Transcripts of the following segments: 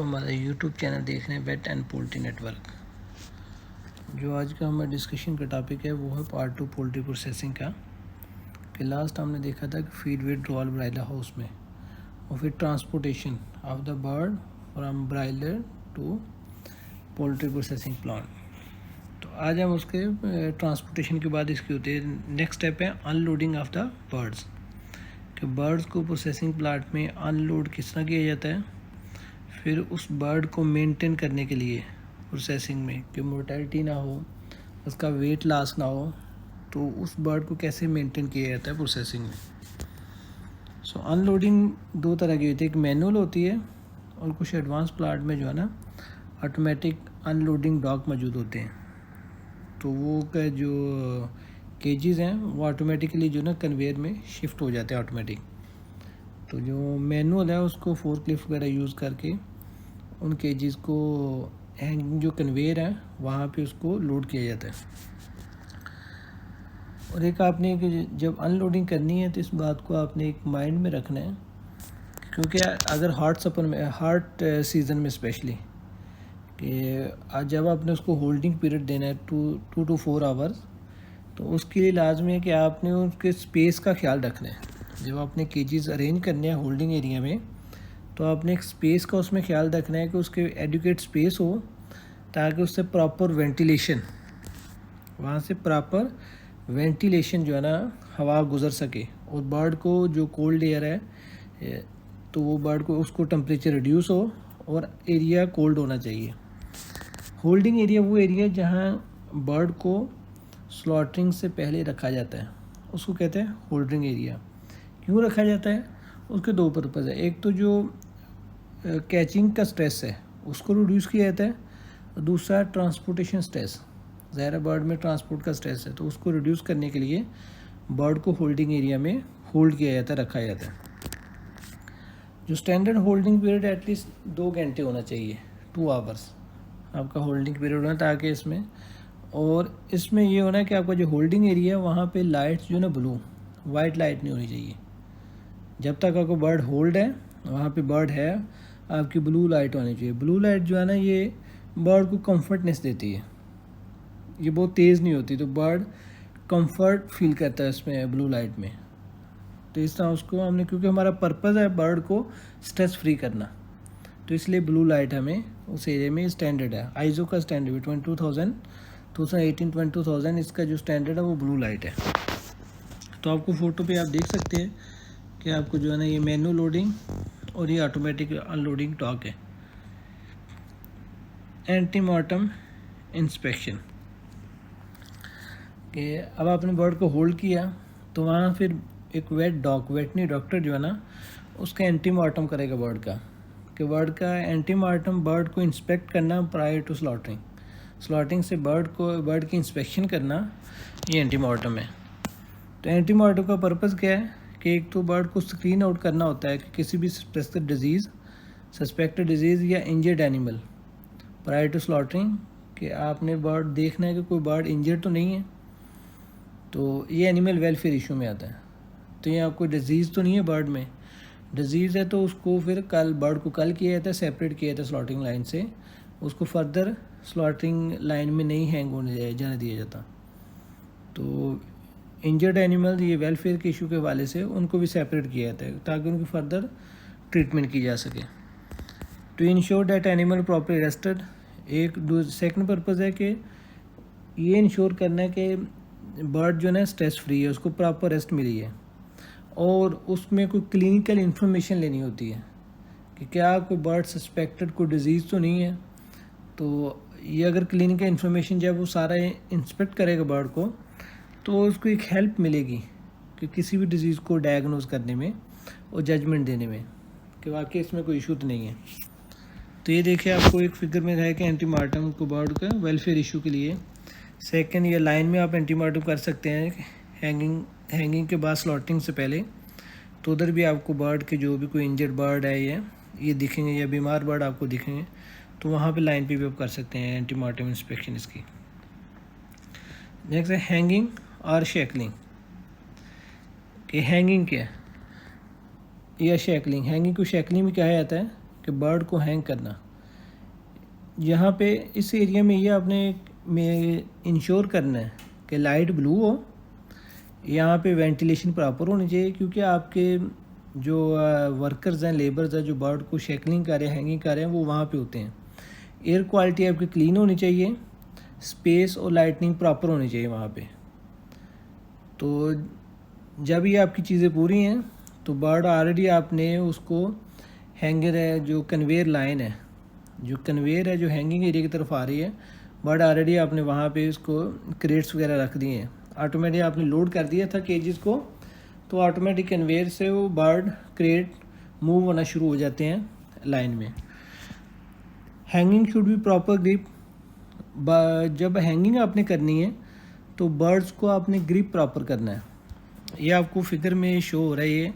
हमारा YouTube channel देख रहे हैं वेट एंड पोल्ट्री नेटवर्क। जो आज का हमारा डिस्कशन का टॉपिक है वो है पार्ट 2 पोल्ट्री प्रोसेसिंग का। कि लास्ट हमने देखा था कि फीड विड्रॉल ब्रायलर हाउस में और फिर transportation of the bird from broiler to poultry processing plant. तो आज हम उसके ट्रांसपोर्टेशन के बाद इसकी होती है नेक्स्ट स्टेप है अनलोडिंग ऑफ द बर्ड्स। कि बर्ड्स को प्रोसेसिंग प्लांट में अनलोड किस तरह किया जाता है, फिर उस बर्ड को मेंटेन करने के लिए प्रोसेसिंग में कि मोर्टेलिटी ना हो, उसका वेट लॉस ना हो, तो उस बर्ड को कैसे मेंटेन किया जाता है प्रोसेसिंग में। सो अनलोडिंग दो तरह की होती है, एक मैनुअल होती है और कुछ एडवांस प्लांट में जो है ना ऑटोमेटिक अनलोडिंग डॉक मौजूद होते हैं। तो वो का जो केजेस हैं वो ऑटोमेटिकली जो ना कन्वेयर में शिफ्ट हो जाते हैं ऑटोमेटिक। तो जो मैनुअल है उसको फोर्क लिफ्ट वगैरह यूज़ करके उन केजेस को जो कन्वेयर है वहाँ पे उसको लोड किया जाता है। और एक आपने जब अनलोडिंग करनी है तो इस बात को आपने एक माइंड में रखना है, क्योंकि अगर हार्ट सीज़न में स्पेशली कि जब आपने उसको होल्डिंग पीरियड देना है 2 to 4 आवर्स, तो उसके लिए लाजमी है कि आपने उसके स्पेस का ख्याल रखना है। जब आपने केजेस अरेंज करने हैं होल्डिंग एरिया में तो आपने एक स्पेस का उसमें ख्याल रखना है कि उसके एडुकेट स्पेस हो ताकि उससे प्रॉपर वेंटिलेशन, वहाँ से प्रॉपर वेंटिलेशन जो है ना हवा गुज़र सके और बर्ड को जो कोल्ड एयर है तो वो बर्ड को उसको टेम्परेचर रिड्यूस हो और एरिया कोल्ड होना चाहिए। होल्डिंग एरिया वो एरिया जहाँ बर्ड को स्लॉटरिंग से पहले रखा जाता है, उसको कहते हैं होल्डिंग एरिया। क्यों रखा जाता है, उसके दो पर्पज़ है। एक तो जो कैचिंग का स्ट्रेस है उसको रिड्यूस किया जाता है, और दूसरा ट्रांसपोर्टेशन स्ट्रेस, ज़ाहिर बर्ड में ट्रांसपोर्ट का स्ट्रेस है तो उसको रिड्यूस करने के लिए बर्ड को होल्डिंग एरिया में होल्ड किया जाता है, रखा जाता है। जो स्टैंडर्ड होल्डिंग पीरियड एटलीस्ट 2 घंटे होना चाहिए, 2 आवर्स आपका होल्डिंग पीरियड होना, ताकि इसमें और इसमें ये होना है कि आपका जो होल्डिंग एरिया है वहाँ पे लाइट्स जो है ना ब्लू, वाइट लाइट नहीं होनी चाहिए। जब तक आपको बर्ड होल्ड है वहाँ पे बर्ड है आपकी ब्लू लाइट होनी चाहिए। ब्लू लाइट जो है ना ये बर्ड को कंफर्टनेस देती है, ये बहुत तेज़ नहीं होती, तो बर्ड कंफर्ट फील करता है इसमें ब्लू लाइट में। तो इस तरह उसको हमने, क्योंकि हमारा पर्पज़ है बर्ड को स्ट्रेस फ्री करना, तो इसलिए ब्लू लाइट हमें उस एरिया में स्टैंडर्ड है। आइजो का स्टैंडर्ड 2018 इसका जो स्टैंडर्ड है वो ब्लू लाइट है। तो आपको फ़ोटो पे आप देख सकते हैं कि आपको जो है ना ये मैनुअल लोडिंग और ये ऑटोमेटिक अनलोडिंग टॉक है। एंटीमॉर्टम इंस्पेक्शन कि अब आपने बर्ड को होल्ड किया तो वहाँ फिर एक वेटनी डॉक्टर जो है ना उसका एंटीमॉर्टम करेगा बर्ड का, कि बर्ड का एंटीमॉर्टम बर्ड को इंस्पेक्ट करना प्रायर टू स्लॉटिंग से बर्ड की इंस्पेक्शन करना, ये एंटीमॉर्टम है। तो एंटीमॉर्टम का पर्पज़ क्या है कि एक तो बर्ड को स्क्रीन आउट करना होता है कि किसी भी सस्पेक्टेड डिजीज़ या injured animal prior to slaughtering, कि आपने बर्ड देखना है कि कोई बर्ड इंजर्ड तो नहीं है, तो ये एनिमल वेलफेयर इशू में आता है। तो यहाँ कोई डिज़ीज़ तो नहीं है बर्ड में, डिज़ीज़ है तो उसको फिर बर्ड को कल किया जाता है, सेपरेट किया जाता है स्लॉटिंग लाइन से, उसको फर्दर स्लॉटिंग लाइन में नहीं हैंग होने जाने दिया जाता। तो इंजर्ड एनिमल ये वेलफेयर के इशू के हवाले से उनको भी सेपरेट किया जाता है ताकि उनकी फर्दर ट्रीटमेंट की जा सके। To ensure that animal properly rested, एक सेकंड पर्पज़ है कि ये इंश्योर करना है कि बर्ड जो है ना स्ट्रेस फ्री है, उसको प्रॉपर रेस्ट मिली है, और उसमें कोई क्लिनिकल इन्फॉर्मेशन लेनी होती है कि क्या कोई बर्ड सस्पेक्टेड कोई डिज़ीज़ तो नहीं है। तो ये अगर क्लिनिकल इन्फॉर्मेशन जब वो सारा इंस्पेक्ट करेगा बर्ड को तो उसको एक हेल्प मिलेगी कि किसी भी डिज़ीज़ को डायग्नोज करने में और जजमेंट देने में कि वाकई इसमें कोई इशू तो नहीं है। तो ये देखिए आपको एक फिगर में है कि एंटीमॉर्टम को बर्ड का वेलफेयर इशू के लिए सेकंड या लाइन में आप एंटीमॉर्टम कर सकते हैं हैंगिंग के बाद स्लॉटिंग से पहले। तो उधर भी आपको बर्ड के जो भी कोई इंजर्ड बर्ड है ये दिखेंगे या बीमार बर्ड आपको दिखेंगे, तो वहाँ पे लाइन पे भी आप कर सकते हैं एंटीमॉर्टम इंस्पेक्शन इसकी। नेक्स्ट है हैंगिंग और शेकलिंग। कि हैंगिंग क्या है या शेकलिंग। हैंगिंग को शेकलिंग में कहा जाता है कि बर्ड को हैंग करना, यहाँ पे इस एरिया में ये आपने में इंश्योर करना है कि लाइट ब्लू हो, यहाँ पे वेंटिलेशन प्रॉपर होनी चाहिए, क्योंकि आपके जो वर्कर्स हैं, लेबर्स हैं, जो बर्ड को शेकलिंग कर रहे हैं, हैंगिंग कर रहे हैं, वो वहाँ पे होते हैं। एयर क्वालिटी आपकी क्लीन होनी चाहिए, स्पेस और लाइटनिंग प्रॉपर होनी चाहिए वहाँ पे। तो जब ये आपकी चीज़ें पूरी हैं तो बर्ड ऑलरेडी आपने उसको हैंगर है, जो कन्वेयर लाइन है, जो कन्वेयर है जो हैंगिंग एरिया की तरफ आ रही है, बर्ड ऑलरेडी आपने वहाँ पे उसको क्रेट्स वगैरह रख दिए हैं। ऑटोमेटिक आपने लोड कर दिया था केजेस को, तो ऑटोमेटिक कन्वेयर से वो बर्ड क्रेट मूव होना शुरू हो जाते हैं लाइन में। Hanging should be proper grip. जब हैंगिंग आपने करनी है तो बर्ड्स को आपने ग्रिप प्रॉपर करना है। ये आपको फिगर में शो हो रहा है ये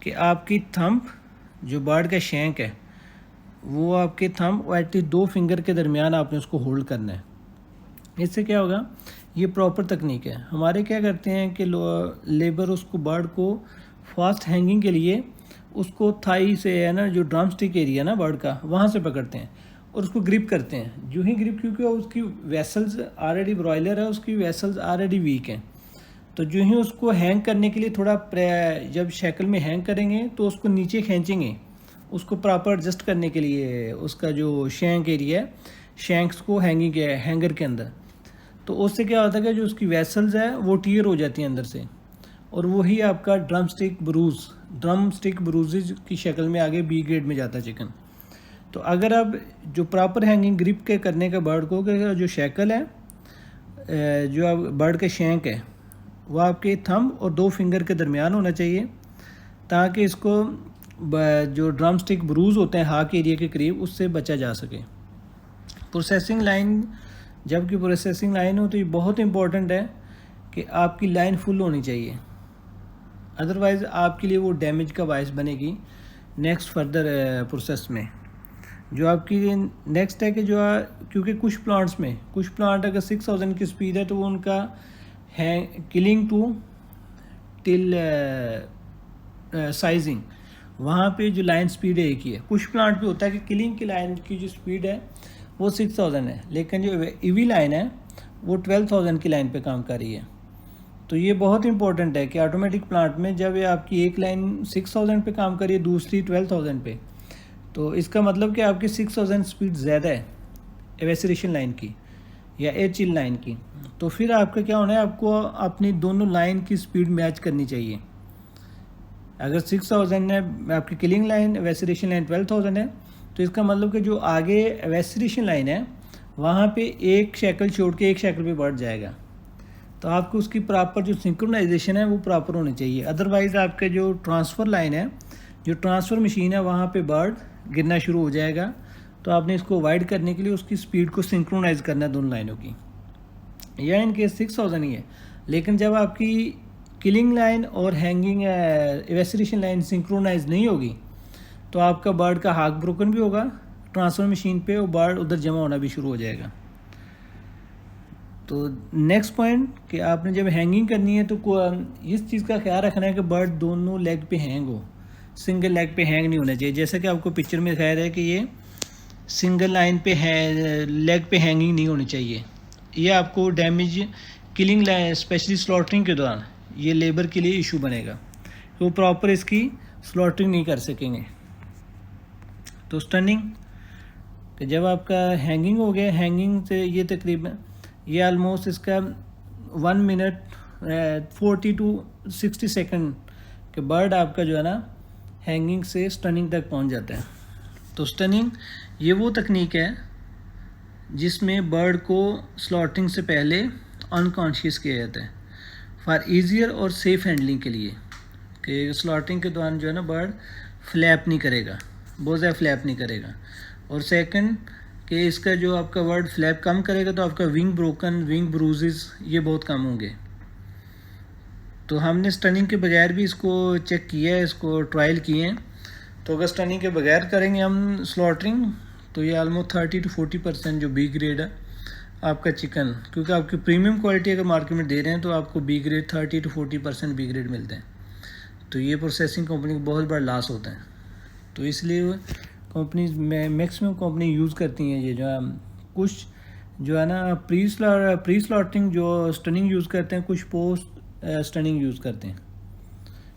कि आपकी थंब, जो बर्ड का शैंक है, वो आपके थंब और एटलीस्ट 2 फिंगर के दरमियान आपने उसको होल्ड करना है। इससे क्या होगा, ये प्रॉपर तकनीक है। हमारे क्या करते हैं कि लेबर उसको बर्ड को फास्ट हैंगिंग के लिए उसको थाई से है ना, जो ड्रम स्टिक एरिया ना बर्ड का, वहाँ से पकड़ते हैं और उसको ग्रिप करते हैं। जो ही ग्रिप, क्योंकि उसकी वेसल्स ऑलरेडी ब्रॉयलर है, उसकी वेसल्स ऑलरेडी वीक हैं, तो जो ही उसको हैंग करने के लिए थोड़ा जब शैकल में हैंग करेंगे तो उसको नीचे खींचेंगे, उसको प्रॉपर एडजस्ट करने के लिए उसका जो शैंक एरिया है, शैंक्स को हैंगिंग हैंगर के अंदर। तो उससे क्या होता है कि जो उसकी वेसल्स है वो टीयर हो जाती हैं अंदर से, और वही आपका ड्रम स्टिक ब्रूजेज की शक्ल में आगे बी ग्रेड में जाता है चिकन। तो अगर आप जो प्रॉपर हैंगिंग ग्रिप के करने का बर्ड को, जो शैकल है, जो आप बर्ड का शैंक है, वो आपके थंब और 2 फिंगर के दरमियान होना चाहिए, ताकि इसको जो ड्रम स्टिक ब्रूज होते हैं हाक एरिया के करीब, उससे बचा जा सके। प्रोसेसिंग लाइन, जबकि प्रोसेसिंग लाइन हो तो ये बहुत इंपॉर्टेंट है कि आपकी लाइन फुल होनी चाहिए, अदरवाइज़ आपके लिए वो डैमेज का बायस बनेगी नेक्स्ट फर्दर प्रोसेस में। जो आपकी नेक्स्ट है कि जो क्योंकि कुछ प्लांट अगर 6000 की स्पीड है तो वो उनका है किलिंग टू टिल साइजिंग, वहाँ पे जो लाइन स्पीड है एक ही है। कुछ प्लांट पे होता है कि किलिंग की लाइन की जो स्पीड है वो 6000 है, लेकिन जो ईवी लाइन है वो 12000 की लाइन पे काम कर रही है। तो ये बहुत इंपॉर्टेंट है कि ऑटोमेटिक प्लांट में जब ये आपकी एक लाइन 6000 पे काम कर रही है, दूसरी 12000 पे, तो इसका मतलब कि आपकी 6000 स्पीड ज़्यादा है एवेसरेशन लाइन की या एयर चिल लाइन की। तो फिर आपका क्या होना है, आपको अपनी दोनों लाइन की स्पीड मैच करनी चाहिए। अगर 6000 है आपकी किलिंग लाइन, एवेसरेशन लाइन 12000 है, तो इसका मतलब कि जो आगे एवेसरेशन लाइन है वहाँ पे एक शैकल छोड़ के एक शैकल पे बढ़ जाएगा। तो आपको उसकी प्रॉपर जो सिंक्रोनाइजेशन है वो प्रॉपर होनी चाहिए, अदरवाइज़ आपके जो ट्रांसफ़र लाइन है, जो ट्रांसफ़र मशीन है, वहाँ पे बर्ड गिरना शुरू हो जाएगा। तो आपने इसको अवॉइड करने के लिए उसकी स्पीड को सिंक्रोनाइज़ करना है दोनों लाइनों की। या इन केस 6000 ही है, लेकिन जब आपकी किलिंग लाइन और हैंगिंग एवेसरेशन लाइन सिंक्रोनाइज नहीं होगी तो आपका बर्ड का हाक ब्रोकन भी होगा ट्रांसफ़र मशीन पे, और बर्ड उधर जमा होना भी शुरू हो जाएगा। तो नेक्स्ट पॉइंट कि आपने जब हैंगिंग करनी है तो इस चीज़ का ख्याल रखना है कि बर्ड दोनों लेग पे हैंग हो, सिंगल लेग पे हैंग नहीं होना चाहिए। जैसे कि आपको पिक्चर में दिखाया है कि ये सिंगल लाइन पे लेग पे हैंगिंग नहीं होनी चाहिए। ये आपको damage killing line, specially slaughtering के दौरान, ये लेबर के लिए इशू बनेगा, तो वो प्रॉपर इसकी स्लॉटरिंग नहीं कर सकेंगे। तो स्टनिंग कि जब आपका हैंगिंग हो गया, हैंगिंग से ये तकरीबन ये आलमोस्ट इसका 1 मिनट 40 to 60 सेकंड के बर्ड आपका जो है ना हैंगिंग से स्टनिंग तक पहुंच जाता है। तो स्टनिंग ये वो तकनीक है जिसमें बर्ड को स्लॉटिंग से पहले अनकॉन्शियस किया जाता है फॉर ईजियर और सेफ हैंडलिंग के लिए, कि स्लॉटिंग के दौरान जो है ना बर्ड फ्लैप नहीं करेगा, बहुत ज़्यादा फ्लैप नहीं करेगा। और सेकंड कि इसका जो आपका बर्ड फ्लैप कम करेगा तो आपका विंग ब्रोकन, विंग ब्रूजेस ये बहुत कम होंगे। तो हमने स्टनिंग के बगैर भी इसको चेक किया है, इसको ट्रायल किए हैं। तो अगर स्टनिंग के बगैर करेंगे हम स्लॉटरिंग तो ये ऑलमोस्ट 30 to 40% जो बी ग्रेड है आपका चिकन, क्योंकि आपकी प्रीमियम क्वालिटी अगर मार्केट में दे रहे हैं तो आपको B grade 30 to 40% B grade मिलते हैं। तो ये प्रोसेसिंग कंपनी को बहुत बड़ा लॉस होता है। तो इसलिए कंपनीज में मैक्सिमम कंपनी यूज़ करती हैं ये जो है, कुछ जो है ना प्री स्लॉटिंग जो स्टनिंग यूज़ करते हैं, कुछ पोस्ट स्टनिंग यूज़ करते हैं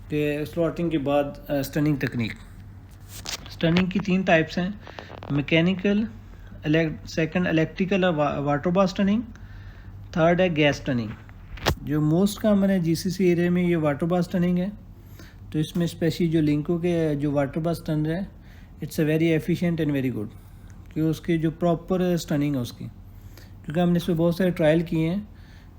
कि स्लॉटिंग के बाद स्टनिंग टेक्निक। स्टनिंग की 3 टाइप्स हैं, मैकेनिकल, सेकंड इलेक्ट्रिकल और वाटर बाथ स्टनिंग, थर्ड है गैस स्टनिंग। जो मोस्ट कॉमन है जीसीसी एरिया में ये वाटर बाथ स्टनिंग है। तो इसमें स्पेशली जो लिंको के जो वाटर बाथ स्टनर है, it's a very efficient and very good, कि उसकी जो प्रॉपर स्टनिंग है उसकी, क्योंकि हमने इसमें बहुत सारे ट्रायल किए हैं।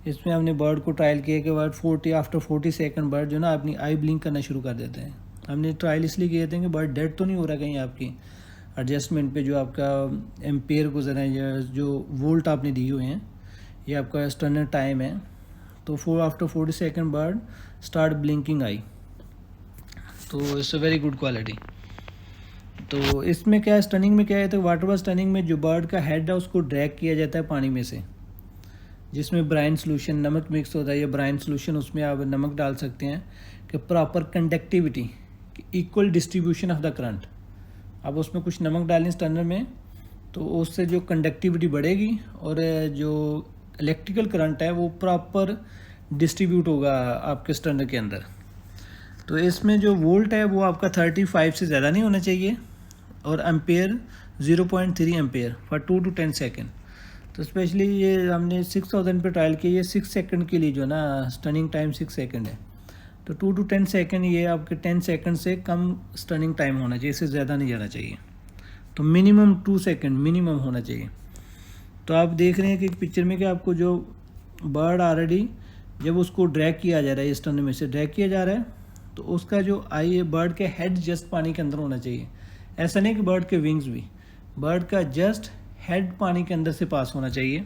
इसमें हमने बर्ड को ट्रायल किया कि बाद आफ्टर 40 सेकंड बर्ड जो ना अपनी आई ब्लिंक करना शुरू कर देते हैं। हमने ट्रायल इसलिए किए थे कि बर्ड डेड तो नहीं हो रहा कहीं आपकी एडजस्टमेंट पे, जो आपका एम्पेयर गुजर है या जो वोल्ट आपने दिए हुए हैं, ये आपका स्टनर टाइम है। तो after 40 second bird start blinking eye, तो it's a very good quality. तो इसमें क्या है, स्टनिंग में क्या है, तो वाटर बाथ स्टनिंग में जो बर्ड का हेड है उसको ड्रैग किया जाता है पानी में से, जिसमें ब्राइन सोल्यूशन नमक मिक्स होता है, या ब्राइन सोल्यूशन उसमें आप नमक डाल सकते हैं कि proper conductivity, equal distribution of the current. अब उसमें कुछ नमक डालें स्टनर में तो उससे जो कंडक्टिविटी बढ़ेगी और जो इलेक्ट्रिकल करंट है वो प्रॉपर डिस्ट्रीब्यूट होगा आपके स्टनर के अंदर। तो इसमें जो वोल्ट है वो आपका 35 से ज़्यादा नहीं होना चाहिए, और ampere 0.3 ampere for 2 to 10 second. तो स्पेशली ये हमने 6000 पे ट्रायल किया, ये 6 सेकंड के लिए जो ना स्टनिंग टाइम 6 सेकंड है। तो 2 to 10 सेकंड, ये आपके 10 सेकंड से कम स्टनिंग टाइम होना चाहिए, इससे ज़्यादा नहीं जाना चाहिए। तो मिनिमम 2 सेकंड मिनिमम होना चाहिए। तो आप देख रहे हैं कि पिक्चर में कि आपको जो बर्ड ऑलरेडी जब उसको ड्रैग किया जा रहा है, स्टनर में से ड्रैग किया जा रहा है, तो उसका जो आई है, बर्ड के हेड जस्ट पानी के अंदर होना चाहिए। ऐसा नहीं कि बर्ड के विंग्स भी, बर्ड का जस्ट हेड पानी के अंदर से पास होना चाहिए।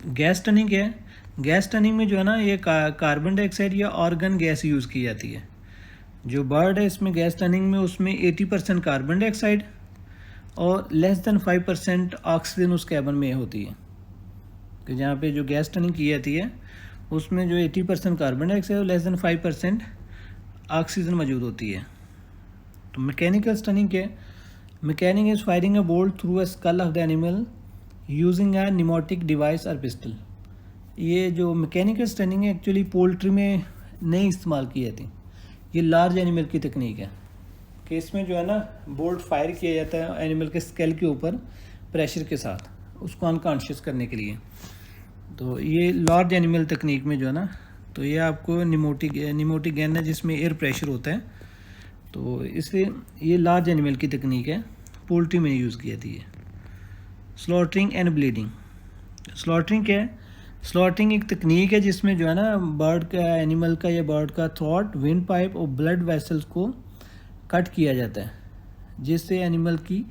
गैस टनिंग है, गैस टनिंग में जो है ना ये कार्बन डाइऑक्साइड या ऑर्गन गैस यूज़ की जाती है। जो बर्ड है इसमें गैस टनिंग में, उसमें 80% कार्बन डाइऑक्साइड और लेस देन 5% ऑक्सीजन उस कैबन में होती है। कि जहाँ पे जो गैस टनिंग की जाती है उसमें जो 80% कार्बन डाइऑक्साइड और लेस देन 5% ऑक्सीजन मौजूद होती है। तो मैकेनिकल स्टनिंग क्या है, mechanic is firing a bolt through a skull of the animal using a pneumatic device और पिस्टल। ये जो मैकेनिकल स्टनिंग है एक्चुअली पोल्ट्री में नहीं इस्तेमाल की जाती, ये लार्ज एनिमल की तकनीक है कि इसमें जो है ना बोल्ट फायर किया जाता है एनिमल के स्केल के ऊपर प्रेशर के साथ, उसको अनकॉन्शियस करने के लिए। तो ये लार्ज एनिमल तकनीक में जो है ना, तो ये आपको निमोटिक गन है जिसमें एयर प्रेशर होता है, तो इसलिए ये लार्ज एनिमल की तकनीक है, पोल्ट्री में यूज़ की जाती है। स्लॉटरिंग एंड ब्लीडिंग, स्लॉटरिंग क्या है, स्लॉटरिंग एक तकनीक है जिसमें जो है ना बर्ड का, एनिमल का या बर्ड का थ्रॉट, विंड पाइप और ब्लड वेसल्स को कट किया जाता है, जिससे एनिमल की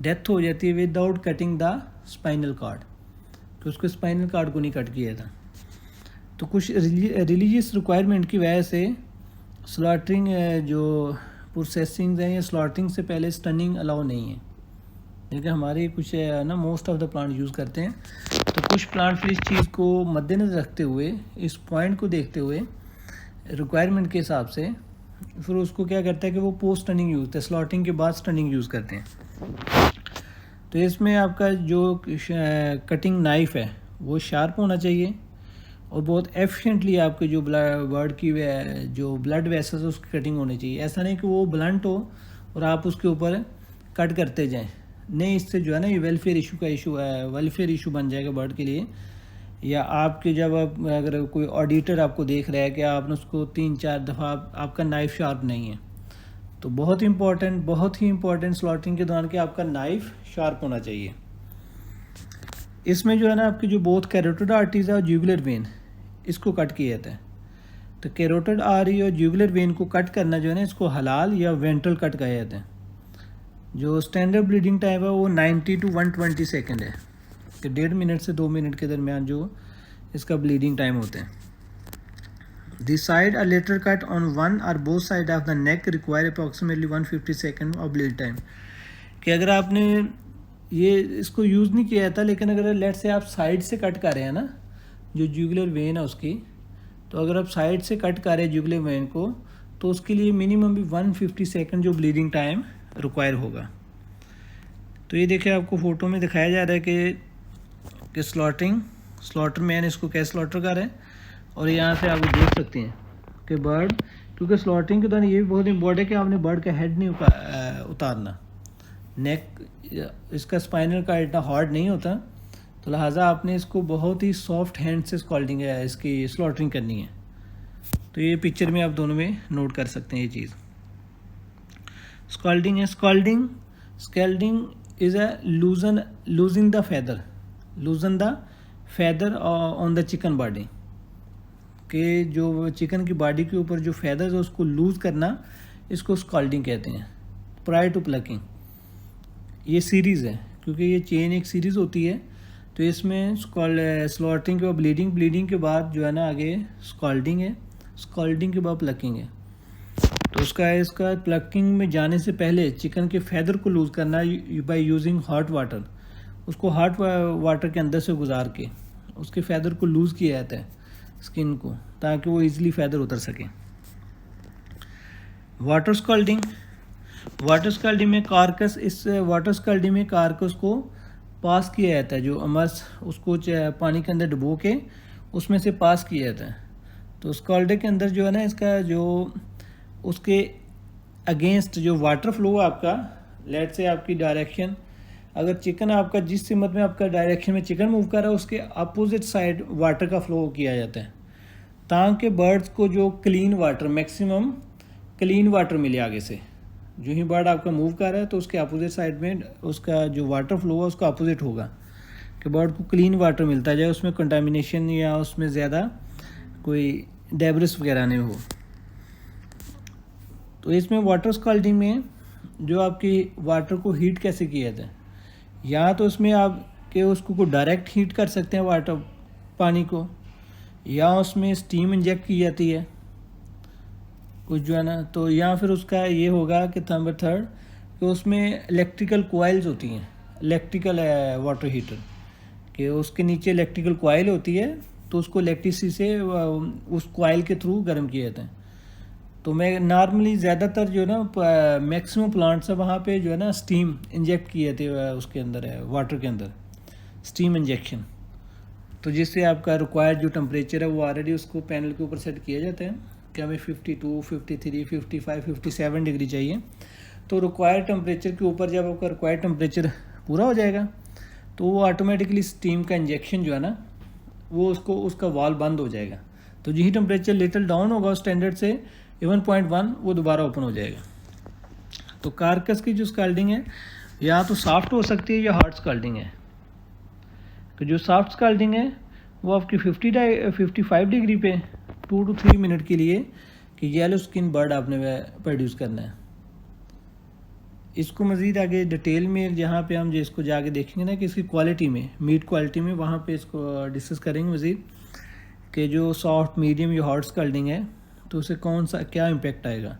डेथ हो जाती है without cutting the spinal cord. तो उसको स्पाइनल कार्ड को नहीं कट किया था। तो कुछ रिलीजियस रिक्वायरमेंट की वजह से स्लॉटरिंग जो प्रोसेसिंग है या स्लॉटरिंग से पहले स्टनिंग अलाउ नहीं है, लेकिन हमारे कुछ ना most of the plant use करते हैं। तो कुछ प्लांट फिर इस चीज़ को मद्देनज़र रखते हुए, इस पॉइंट को देखते हुए, रिक्वायरमेंट के हिसाब से फिर उसको क्या करता है कि वो पोस्ट स्टनिंग यूज़ करते हैं, स्लॉटिंग के बाद स्टनिंग यूज़ करते हैं। तो इसमें आपका जो कटिंग नाइफ है वो शार्प होना चाहिए और बहुत एफिशिएंटली आपके जो बर्ड की जो ब्लड वेसल्स उसकी कटिंग होनी चाहिए। ऐसा नहीं कि वो ब्लंट हो और आप उसके ऊपर कट करते जाएं, नहीं, इससे जो है ना ये वेलफेयर इशू बन जाएगा बर्ड के लिए। या आपके जब आप अगर कोई ऑडिटर आपको देख रहा है कि आपने उसको 3-4 दफ़ा आपका नाइफ शार्प नहीं है, तो बहुत ही इंपॉर्टेंट स्लॉटिंग के दौरान कि आपका नाइफ शार्प होना चाहिए। इसमें जो है ना आपकी जो बोथ कैरोटिड आर्टरीज है और जुगुलर वेन, इसको कट किया जाता है। तो कैरोटिड आर्टरी और जुगुलर वेन को कट करना जो है ना, इसको हलाल या वेंट्रल कट कहा जाता है। जो स्टैंडर्ड ब्लीडिंग टाइम है वो 90 to 120 सेकेंड है, कि 1.5 मिनट से 2 मिनट के दरमियान जो इसका ब्लीडिंग टाइम होता है। The side a lateral cut on one or both side of the neck require approximately 150 second of bleed time। कि अगर आपने ये इसको यूज़ नहीं किया था, लेकिन अगर लेट से आप साइड से कट कर रहे हैं ना जो जुगुलर वेन है उसकी, तो अगर आप साइड से कट कर रहे हैं जुगुलर वेन को, तो उसके लिए मिनिमम भी 150 सेकेंड जो ब्लीडिंग टाइम रिक्वायर होगा। तो ये देखिए आपको फ़ोटो में दिखाया जा रहा है कि स्लॉटर मैन इसको कैसे स्लॉटर कर रहे हैं। और यहाँ से आप देख सकते हैं कि बर्ड, क्योंकि स्लॉटिंग के दौरान ये भी बहुत इम्पोर्टेंट है कि आपने बर्ड का हेड नहीं उतारना, नेक इसका स्पाइनल का इतना हार्ड नहीं होता, तो लिहाजा आपने इसको बहुत ही सॉफ्ट हैंड से स्कॉल्डिंग है इसकी स्लॉटरिंग करनी है। तो ये पिक्चर में आप दोनों में नोट कर सकते हैं ये चीज़। स्कॉल्डिंग है, scalding is a losing the feather on the chicken body, कि जो चिकन की बॉडी के ऊपर जो फैदर्स है उसको लूज़ करना, इसको स्कॉल्डिंग कहते हैं। प्रायर टू प्लकिंग, ये सीरीज़ है क्योंकि ये चेन एक सीरीज़ होती है, तो इसमें स्लॉटिंग के बाद ब्लीडिंग के बाद जो है ना आगे स्कॉल्डिंग है, स्कॉल्डिंग के बाद प्लकिंग है। तो इसका प्लकिंग में जाने से पहले चिकन के फैदर को लूज़ करना बाय यूजिंग हॉट वाटर, उसको हॉट वाटर के अंदर से गुजार के उसके फैदर को लूज़ किया जाता है स्किन को, ताकि वो इजीली फैदर उतर सके। वाटर स्कैल्डिंग में कारकस को पास किया जाता है, जो अमर्स उसको पानी के अंदर डुबो के उसमें से पास किया जाता है। तो स्कॉल्डिंग के अंदर जो है ना इसका जो उसके अगेंस्ट जो वाटर फ्लो है आपका, लेट से आपकी डायरेक्शन, अगर चिकन आपका जिस सिमत में आपका डायरेक्शन में चिकन मूव कर रहा है उसके अपोजिट साइड वाटर का फ्लो किया जाता है, ताकि बर्ड्स को जो clean water, maximum clean water मिले आगे से। जो ही बर्ड आपका मूव कर रहा है तो उसके अपोजिट साइड में उसका जो वाटर फ्लो है उसका अपोजिट होगा, कि बर्ड को क्लीन वाटर मिलता जाए, उसमें कंटामिनेशन या उसमें ज़्यादा कोई डेब्रिस वगैरह नहीं हो। तो इसमें वाटर स्कॉल्डिंग में जो आपकी वाटर को हीट कैसे किया जाता है, या तो उसमें आप के उसको को डायरेक्ट हीट कर सकते हैं वाटर पानी को, या उसमें स्टीम इंजेक्ट की जाती है कुछ जो है ना, तो या फिर उसका ये होगा कि नंबर थर्ड कि उसमें इलेक्ट्रिकल कॉइल्स होती हैं, इलेक्ट्रिकल वाटर हीटर कि उसके नीचे इलेक्ट्रिकल कॉइल होती है, तो उसको इलेक्ट्रिसिटी से उस कॉइल के थ्रू गर्म किया जाता है। तो मैं नॉर्मली ज़्यादातर जो है ना मैक्सिमम प्लांट्स है वहाँ पे जो है ना स्टीम इंजेक्ट किए थे उसके अंदर है, वाटर के अंदर स्टीम इंजेक्शन, तो जिससे आपका रिक्वायर्ड जो टेम्परेचर है वो ऑलरेडी उसको पैनल के ऊपर सेट किया जाता है कि हमें 52, 53, 55, 57 डिग्री चाहिए। तो रिक्वायर्ड टेम्परेचर के ऊपर जब आपका रिक्वायर्ड टेम्परेचर पूरा हो जाएगा तो वो ऑटोमेटिकली स्टीम का इंजेक्शन जो है ना वो उसका वाल बंद हो जाएगा। तो यही टेम्परेचर लिटिल डाउन होगा स्टैंडर्ड से 11.1 वो दोबारा ओपन हो जाएगा। तो कारकस की जो स्कैल्डिंग है या तो सॉफ्ट हो सकती है या हार्ड स्कैल्डिंग है। तो जो सॉफ्ट स्कैल्डिंग है वो आपकी 55 डिग्री पे 2 to 3 मिनट के लिए कि येलो स्किन बर्ड आपने प्रोड्यूस करना है। इसको मज़ीद आगे डिटेल में जहाँ पे हम जिसको जाके देखेंगे ना कि इसकी क्वालिटी में, मीट क्वालिटी में, वहाँ पे इसको डिस्कस करेंगे मज़ीद कि जो सॉफ्ट, मीडियम या हार्ड स्कैल्डिंग है तो उसे कौन सा क्या इम्पेक्ट आएगा।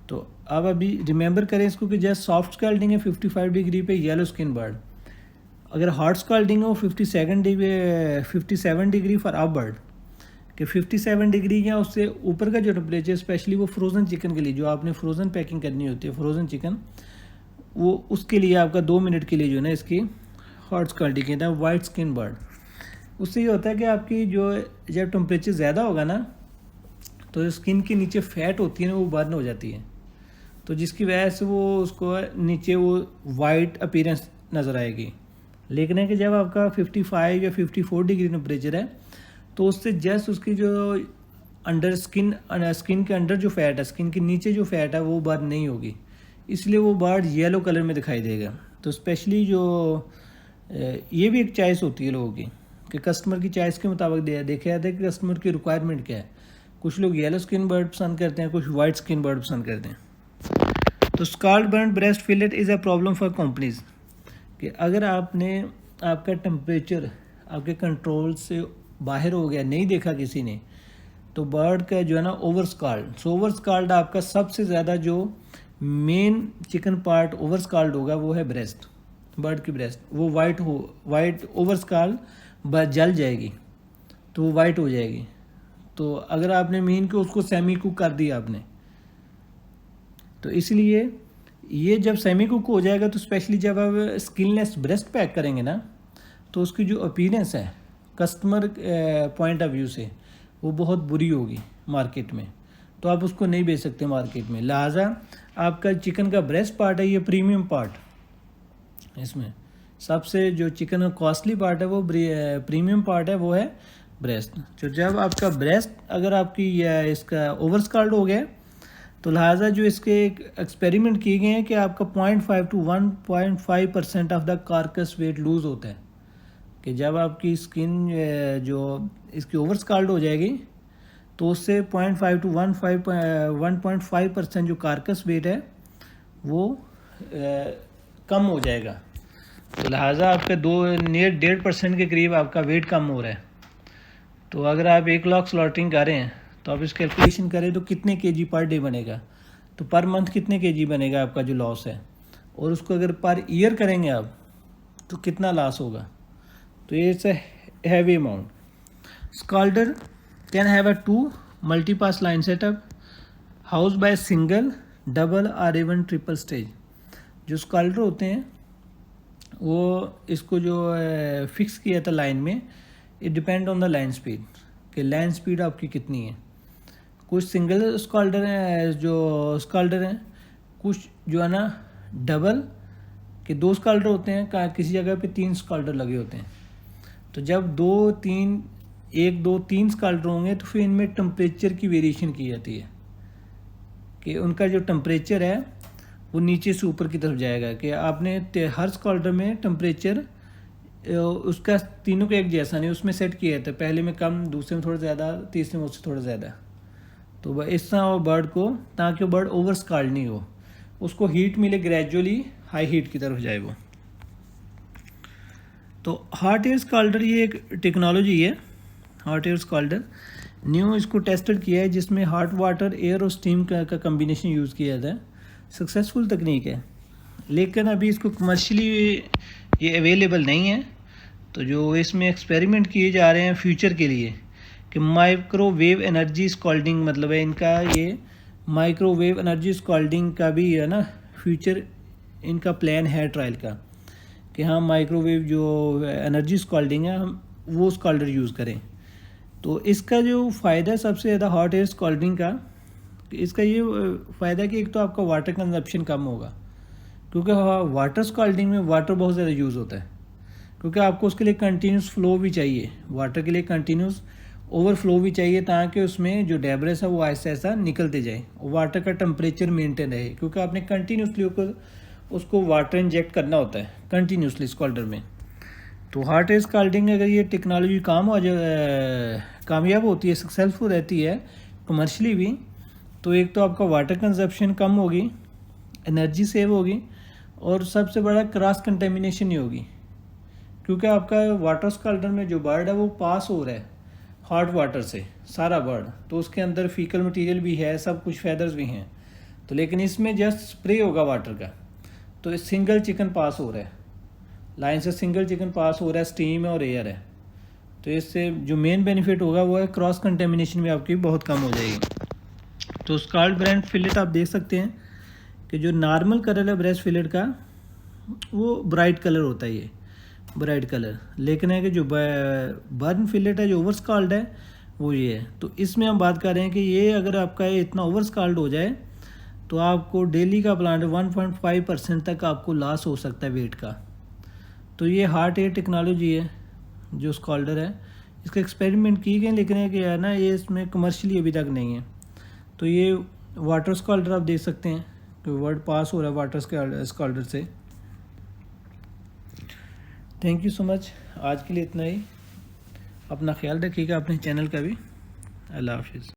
तो अब अभी रिमेंबर करें इसको कि जैसे सॉफ्ट स्कैल्डिंग है 55 डिग्री पे येलो स्किन बर्ड, अगर हार्ड स्कैल्डिंग हो 57 डिग्री फॉर अ बर्ड, कि 57 डिग्री या उससे ऊपर का जो टेम्परेचर, स्पेशली वो फ्रोज़न चिकन के लिए, जो आपने फ्रोज़न पैकिंग करनी होती है फ्रोज़न चिकन, वो उसके लिए आपका 2 मिनट के लिए जो है ना इसकी हार्ड स्कैल्डिंग कहते हैं। वाइट स्किन बर्ड, उससे ये होता है कि आपकी जो जब टेम्परेचर ज़्यादा होगा ना तो स्किन के नीचे फैट होती है ना वो बर्न हो जाती है, तो जिसकी वजह से वो उसको नीचे वो वाइट अपीयरेंस नज़र आएगी। लेकिन है कि जब आपका 55 या 54 डिग्री टेम्परेचर है तो उससे जस्ट उसकी जो अंडर स्किन के अंडर जो फैट है, स्किन के नीचे जो फैट है वो बर्न नहीं होगी, इसलिए वो बर्ड येलो कलर में दिखाई देगा। तो स्पेशली जो ये भी एक चॉइस होती है लोगों की कि कस्टमर की चॉइस के मुताबिक देखा जाता है कि कस्टमर की रिक्वायरमेंट क्या है। कुछ लोग येलो स्किन बर्ड पसंद करते हैं, कुछ वाइट स्किन बर्ड पसंद करते हैं। तो scald burn breast fillet is a problem for companies, कि अगर आपका टेम्परेचर आपके कंट्रोल से बाहर हो गया, नहीं देखा किसी ने, तो बर्ड का जो है ना ओवर स्काल्ड आपका सबसे ज़्यादा जो main chicken part over scald होगा वो है ब्रेस्ट, बर्ड की ब्रेस्ट। वो वाइट ओवर स्काल्ड जल जाएगी तो वो वाइट हो जाएगी। तो अगर आपने मीन को उसको सेमी कुक कर दिया आपने, तो इसलिए ये जब सेमी कुक हो जाएगा तो स्पेशली जब आप स्किनलेस ब्रेस्ट पैक करेंगे ना, तो उसकी जो अपीयरेंस है कस्टमर पॉइंट ऑफ व्यू से वो बहुत बुरी होगी मार्केट में, तो आप उसको नहीं बेच सकते मार्केट में। लिहाजा आपका चिकन का ब्रेस्ट पार्ट है ये प्रीमियम पार्ट, इसमें सबसे जो चिकन का कॉस्टली पार्ट है वो प्रीमियम पार्ट है, वो है ब्रेस्ट। तो जब आपका ब्रेस्ट अगर आपकी इसका ओवर स्काल्ड हो गया, तो लिहाजा जो इसके एक्सपेरिमेंट किए गए हैं कि आपका 0.5 to 1.5% of the carcass weight lose होता है, कि जब आपकी स्किन जो इसकी ओवर स्काल्ड हो जाएगी तो उससे 0.5 to 1.5% जो कार्कस वेट है वो कम हो जाएगा। तो लिहाजा आपका 1.5% के करीब आपका वेट कम हो रहा है। तो अगर आप 1 लाख स्लॉटिंग कर रहे हैं तो आप इस कैलकुलेशन करें तो कितने केजी पर डे बनेगा, तो पर मंथ कितने केजी बनेगा आपका जो लॉस है, और उसको अगर पर ईयर करेंगे आप तो कितना लॉस होगा। तो ये it's heavy amount. Scalder can have a 2 multipass line setup house by single, double और इवन ट्रिपल स्टेज। जो स्काल्डर होते हैं वो इसको जो फिक्स किया था लाइन में, it depend on the line speed, कि लाइन स्पीड आपकी कितनी है। कुछ सिंगल स्काल्डर हैं, जो स्काल्डर हैं, कुछ जो है ना डबल के 2 स्काल्डर होते हैं, किसी जगह पे 3 स्काल्डर लगे होते हैं। तो जब 1 2 3 स्काल्डर होंगे तो फिर इनमें टेम्परेचर की वेरिएशन की जाती है, कि उनका जो टेम्परेचर है वो नीचे से ऊपर की तरफ जाएगा, कि आपने हर स्काल्डर में टेम्परेचर उसका तीनों का एक जैसा नहीं उसमें सेट किया था, पहले में कम, दूसरे में थोड़ा ज़्यादा, तीसरे में उससे थोड़ा ज़्यादा। तो इस तरह बर्ड को, ताकि बर्ड ओवर स्काल्ड नहीं हो, उसको हीट मिले, ग्रेजुअली हाई हीट की तरफ जाए वो। तो हॉट एयर स्काल्डर ये एक टेक्नोलॉजी है, हॉट एयर स्काल्डर न्यू इसको टेस्टेड किया है, जिसमें हॉट वाटर, एयर और स्टीम का कम्बिनेशन यूज़ किया जाता है। सक्सेसफुल तकनीक है, लेकिन अभी इसको कमर्शियली ये अवेलेबल नहीं है। तो जो इसमें एक्सपेरिमेंट किए जा रहे हैं फ्यूचर के लिए, कि माइक्रोवेव एनर्जी स्काल्डिंग, मतलब है इनका ये माइक्रोवेव एनर्जी स्काल्डिंग का भी है ना फ्यूचर इनका प्लान है ट्रायल का, कि हाँ माइक्रोवेव जो एनर्जी स्काल्डिंग है हम वो स्काल्डर यूज़ करें। तो इसका जो फ़ायदा सबसे ज़्यादा हॉट एयर स्काल्डिंग का, इसका ये फ़ायदा कि एक तो आपका वाटर कंजप्शन कम होगा, क्योंकि वाटर स्काल्डिंग में वाटर बहुत ज़्यादा यूज़ होता है, क्योंकि आपको उसके लिए कंटिन्यूस फ्लो भी चाहिए, वाटर के लिए कंटिन्यूस ओवरफ्लो भी चाहिए, ताकि उसमें जो डेब्रिस है वो ऐसा ऐसा निकलते जाए और वाटर का टेम्परेचर मेंटेन रहे, क्योंकि आपने कंटिन्यूसली उसको वाटर इंजेक्ट करना होता है कंटिन्यूसली स्काल्डर में। तो हॉट एयर स्काल्डिंग अगर ये टेक्नोलॉजी कामयाब होती है, सक्सेसफुल रहती है कमर्शियली भी, तो एक तो आपका वाटर कंजप्शन कम होगी, एनर्जी सेव होगी, और सबसे बड़ा क्रॉस कंटेमिनेशन नहीं होगी, क्योंकि आपका वाटर स्काल्डर में जो बर्ड है वो पास हो रहा है हॉट वाटर से, सारा बर्ड, तो उसके अंदर फीकल मटेरियल भी है, सब कुछ फैदर्स भी हैं। तो लेकिन इसमें जस्ट स्प्रे होगा वाटर का, तो सिंगल चिकन पास हो रहा है, लाइन से सिंगल चिकन पास हो रहा है, स्टीम है और एयर है। तो इससे जो मेन बेनिफिट होगा वो है क्रॉस कंटेमिनेशन भी आपकी बहुत कम हो जाएगी। तो स्काल्ड ब्रांड फिलेट आप देख सकते हैं कि जो नॉर्मल कलर है ब्रेस्ट फिलेट का वो ब्राइट कलर होता है, ये ब्राइट कलर, लेकिन है कि जो बर्न फिलेट है जो ओवर स्काल्ड है वो ये है। तो इसमें हम बात कर रहे हैं कि ये अगर आपका ये इतना ओवर स्काल्ड हो जाए तो आपको डेली का प्लांट 1.5% तक आपको लॉस हो सकता है वेट का। तो ये हॉट एयर टेक्नोलॉजी है जो स्काल्डर है, इसका एक्सपेरिमेंट किए गए, लेकिन है कि है ना ये इसमें कमर्शियली अभी तक नहीं है। तो ये वाटर स्काल्डर आप देख सकते हैं कि वर्ड पास हो रहा है वाटर स्काल्डर से। थैंक यू सो मच, आज के लिए इतना ही। अपना ख्याल रखिएगा, अपने चैनल का भी। अल्लाह हाफिज़।